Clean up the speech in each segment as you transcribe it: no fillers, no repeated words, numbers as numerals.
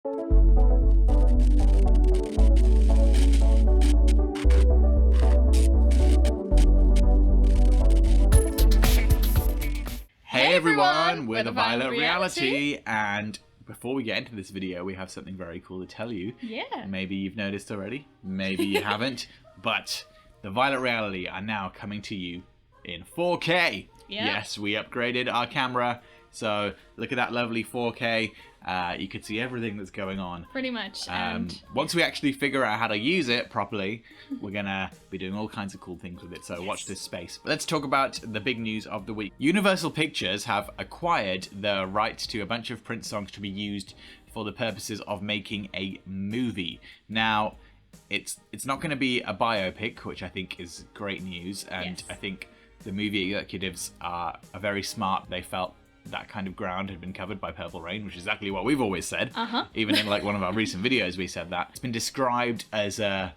Hey everyone, we're the Violet Reality, and before we get into this video, we have something very cool to tell you. Yeah. Maybe you've noticed already, maybe you haven't, but the Violet Reality are now coming to you in 4K. Yeah. Yes, we upgraded our camera, so look at that lovely 4K. You can see everything that's going on. Pretty much. Once we actually figure out how to use it properly, we're gonna be doing all kinds of cool things with it, so watch this space. But let's talk about the big news of the week. Universal Pictures have acquired the rights to a bunch of Prince songs to be used for the purposes of making a movie. Now, it's not going to be a biopic, which I think is great news, and I think the movie executives are very smart. They felt that kind of ground had been covered by Purple Rain, which is exactly what we've always said. Even in like one of our recent videos, we said that. It's been described as a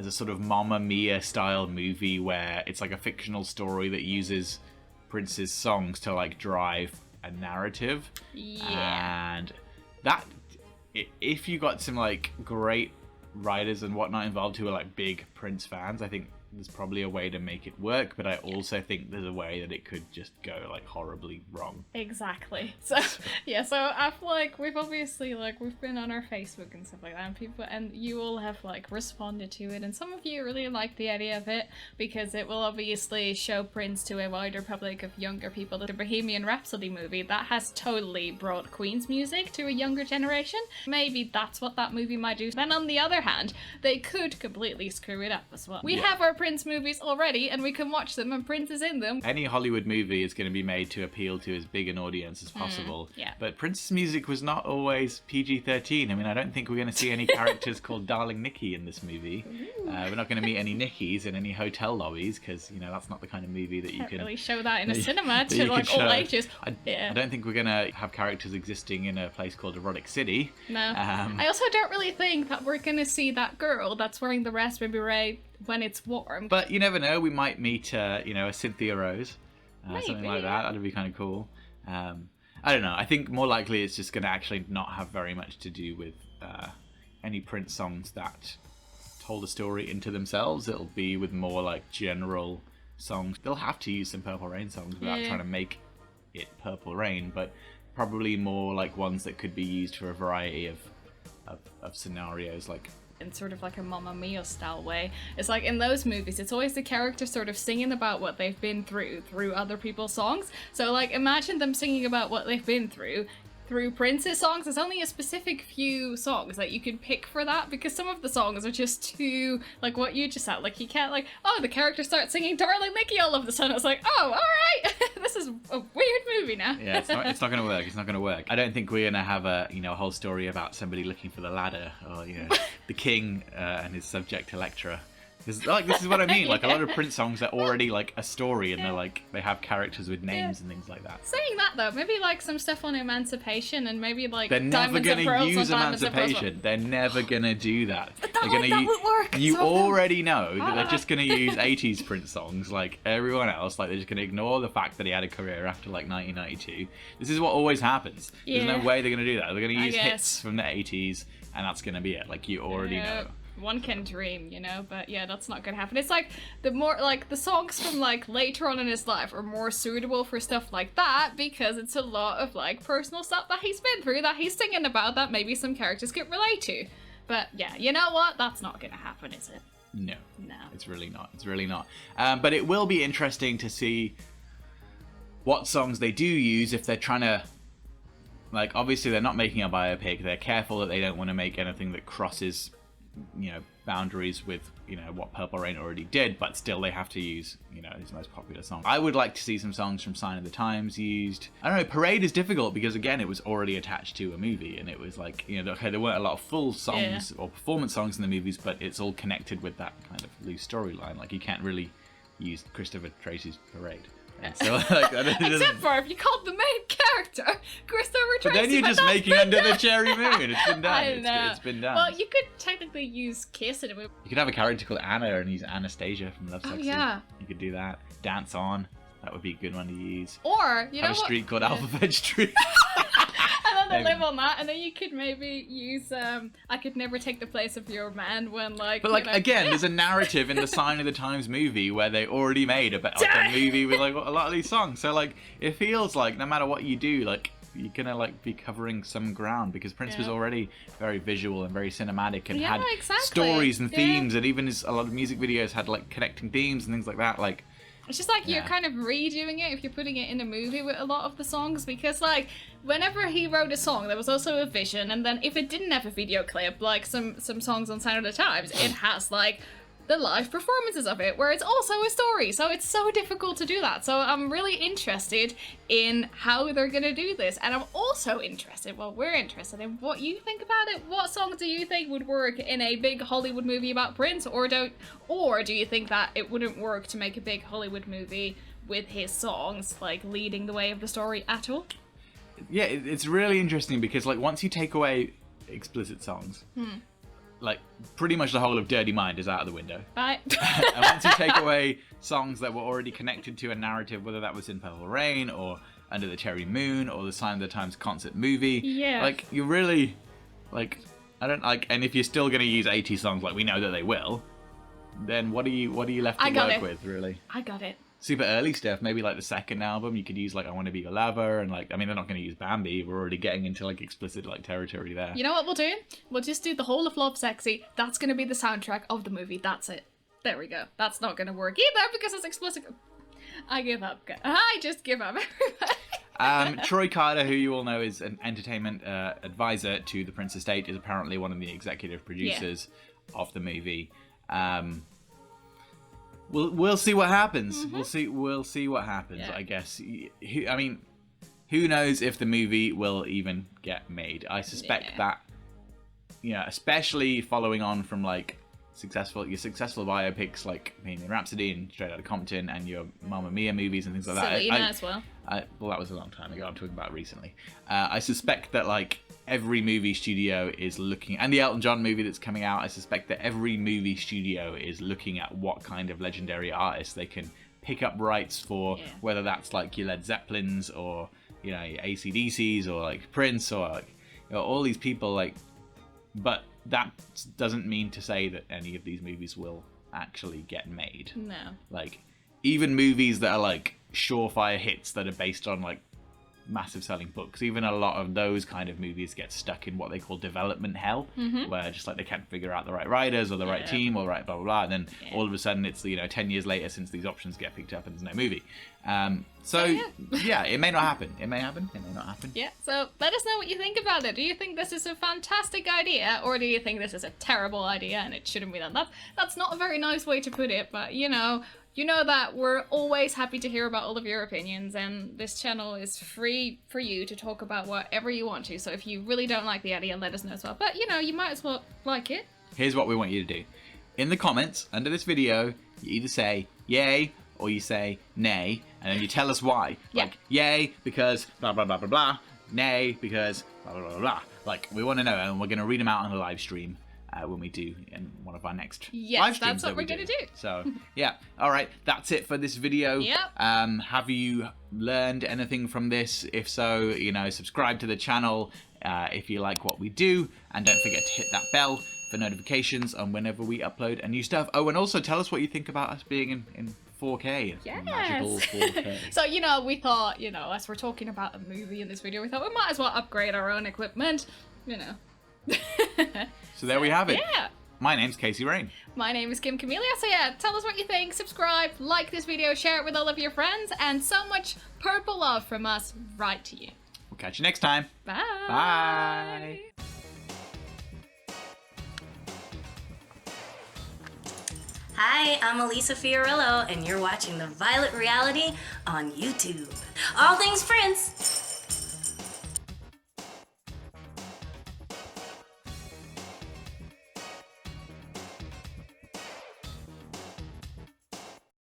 sort of Mamma Mia style movie where it's like a fictional story that uses Prince's songs to like drive a narrative. Yeah. And that, if you got some like great writers and whatnot involved who are like big Prince fans, I think there's probably a way to make it work, but I also think there's a way that it could just go like horribly wrong. Exactly. So yeah, so I've like we've obviously like we've been on our Facebook and stuff like that, and people and you all have like responded to it, and some of you really like the idea of it because it will obviously show Prince to a wider public of younger people. The Bohemian Rhapsody movie that has totally brought Queen's music to a younger generation. Maybe that's what that movie might do. Then on the other hand, they could completely screw it up as well. We have our Prince movies already, and we can watch them, and Prince is in them. Any Hollywood movie is going to be made to appeal to as big an audience as possible. But Prince's music was not always PG-13. I mean, I don't think we're going to see any characters called Darling Nikki in this movie. We're not going to meet any Nickies in any hotel lobbies, because, you know, that's not the kind of movie that you can really show that in a cinema to like all ages. I don't think we're going to have characters existing in a place called Erotic City. No. I also don't really think that we're going to see that girl that's wearing the raspberry beret when it's warm. But you never know, we might meet, you know, a Cynthia Rose, something like that. That'd be kind of cool. I don't know. I think more likely it's just going to actually not have very much to do with any Prince songs that told a story into themselves. It'll be with more like general songs. They'll have to use some Purple Rain songs without trying to make it Purple Rain, but probably more like ones that could be used for a variety of scenarios, like in sort of like a Mamma Mia style way. It's like in those movies, it's always the character sort of singing about what they've been through other people's songs. So like imagine them singing about what they've been through Prince's songs. There's only a specific few songs that you can pick for that, because some of the songs are just too like what you just said. Like you can't like, oh, the character starts singing Darling Nikki all of a sudden. It's like, oh, all right, this is a weird movie now. Yeah, it's not gonna work. It's not gonna work. I don't think we're gonna have a whole story about somebody looking for the ladder, or the king and his subject Electra. Like, this is what I mean. Like a lot of Prince songs are already like a story, and they're like they have characters with names and things like that. Saying that though, maybe like some stuff on emancipation, and maybe like they're never gonna use emancipation. They're never gonna do that. But that would work. You already know that they're just gonna use 80s Prince songs like everyone else. Like they're just gonna ignore the fact that he had a career after like 1992. This is what always happens. There's no way they're gonna do that. They're gonna use hits from the 80s, and that's gonna be it. Like you already know. One can dream, but yeah, that's not gonna happen. It's like the more like the songs from like later on in his life are more suitable for stuff like that, because it's a lot of like personal stuff that he's been through, that he's singing about, that maybe some characters could relate to. But yeah, you know what? That's not gonna happen, is it? No, it's really not. It's really not. But it will be interesting to see what songs they do use if they're trying to. Like, obviously, they're not making a biopic. They're careful that they don't want to make anything that crosses boundaries with what Purple Rain already did, but still they have to use his most popular song. I would like to see some songs from Sign of the Times used. I don't know, Parade is difficult because again it was already attached to a movie, and it was like okay, there weren't a lot of full songs or performance songs in the movies, but it's all connected with that kind of loose storyline. Like you can't really use Christopher Tracy's Parade. So, like, except for if you called the main character Christopher Tracy. But then you're just making Under the Cherry Moon. It's been done. It's been done. Well, you could technically use Kiss in a movie. You could have a character called Anna and use Anastasia from Love Sexy. Oh yeah. You could do that. Dance On. That would be a good one to use. Or have a street called Alphabet Street. And then to live on that, and then you could maybe use I could never take the place of your man when like. But like again, there's a narrative in the Sign of the Times movie where they already made a movie with like a lot of these songs. So like it feels like no matter what you do, like you're gonna like be covering some ground because Prince was already very visual and very cinematic and had stories and themes, and even a lot of music videos had like connecting themes and things like that. Like it's just like you're kind of redoing it if you're putting it in a movie with a lot of the songs, because like whenever he wrote a song there was also a vision, and then if it didn't have a video clip like some songs on Sign of the Times, it has like the live performances of it, where it's also a story. So it's so difficult to do that. So I'm really interested in how they're gonna do this, and I'm also interested, well, we're interested in what you think about it. What songs do you think would work in a big Hollywood movie about Prince, or do you think that it wouldn't work to make a big Hollywood movie with his songs like leading the way of the story at all? Yeah, it's really interesting because like once you take away explicit songs, like pretty much the whole of Dirty Mind is out of the window. Right. And once you take away songs that were already connected to a narrative, whether that was in Purple Rain or Under the Cherry Moon or the Sign of the Times concert movie, like you really like I don't like. And if you're still going to use 80 songs like we know that they will, then what are you left to work with really? I got it. Super early stuff, maybe like the second album, you could use like I Want to Be Your Lover, and like I mean they're not going to use Bambi. We're already getting into like explicit like territory there. You know what we'll do? We'll just do the whole of Love Sexy. That's going to be the soundtrack of the movie. That's it. There we go. That's not going to work either because it's explicit. I give up. I just give up. Troy Carter, who you all know is an entertainment advisor to the Prince estate, is apparently one of the executive producers of the movie. We'll see what happens. We'll see what happens. Yeah. I guess. I mean, who knows if the movie will even get made? I suspect that, especially following on from like your successful biopics like Bohemian Rhapsody and Straight Outta Compton and your Mamma Mia movies and things like that. Selena as well. Well, that was a long time ago. I'm talking about recently. I suspect that like every movie studio is looking, and the Elton John movie that's coming out, I suspect that every movie studio is looking at what kind of legendary artists they can pick up rights for, whether that's like your Led Zeppelins or your AC/DCs or like Prince or like all these people like. But that doesn't mean to say that any of these movies will actually get made. No. Like even movies that are like surefire hits that are based on like massive selling books, even a lot of those kind of movies get stuck in what they call development hell, where just like they can't figure out the right writers or the right team or right blah blah blah, and then all of a sudden it's 10 years later since these options get picked up and there's no movie. It may not happen. It may happen. It may not happen. Yeah. So let us know what you think about it. Do you think this is a fantastic idea, or do you think this is a terrible idea and it shouldn't be done? That's not a very nice way to put it, but you know that we're always happy to hear about all of your opinions, and this channel is free for you to talk about whatever you want to. So if you really don't like the idea, let us know as well. But you might as well like it. Here's what we want you to do. In the comments under this video, you either say yay or you say nay, and then you tell us why. Like yay because blah blah blah blah blah, nay because blah blah blah blah. Like we want to know, and we're going to read them out on the live stream. When we do in one of our next live streams. That's what we're going to do. So, yeah. All right. That's it for this video. Yep. Have you learned anything from this? If so, subscribe to the channel if you like what we do. And don't forget to hit that bell for notifications on whenever we upload a new stuff. Oh, and also tell us what you think about us being in 4K. Yes. Magical 4K. So, we thought, as we're talking about a movie in this video, we thought we might as well upgrade our own equipment, So there we have it. Yeah. My name's Casey Rain. My name is Camilia. So yeah, tell us what you think, subscribe, like this video, share it with all of your friends, and so much purple love from us right to you. We'll catch you next time. Bye. Bye. Hi, I'm Elisa Fiorillo, and you're watching The Violet Reality on YouTube. All things Prince.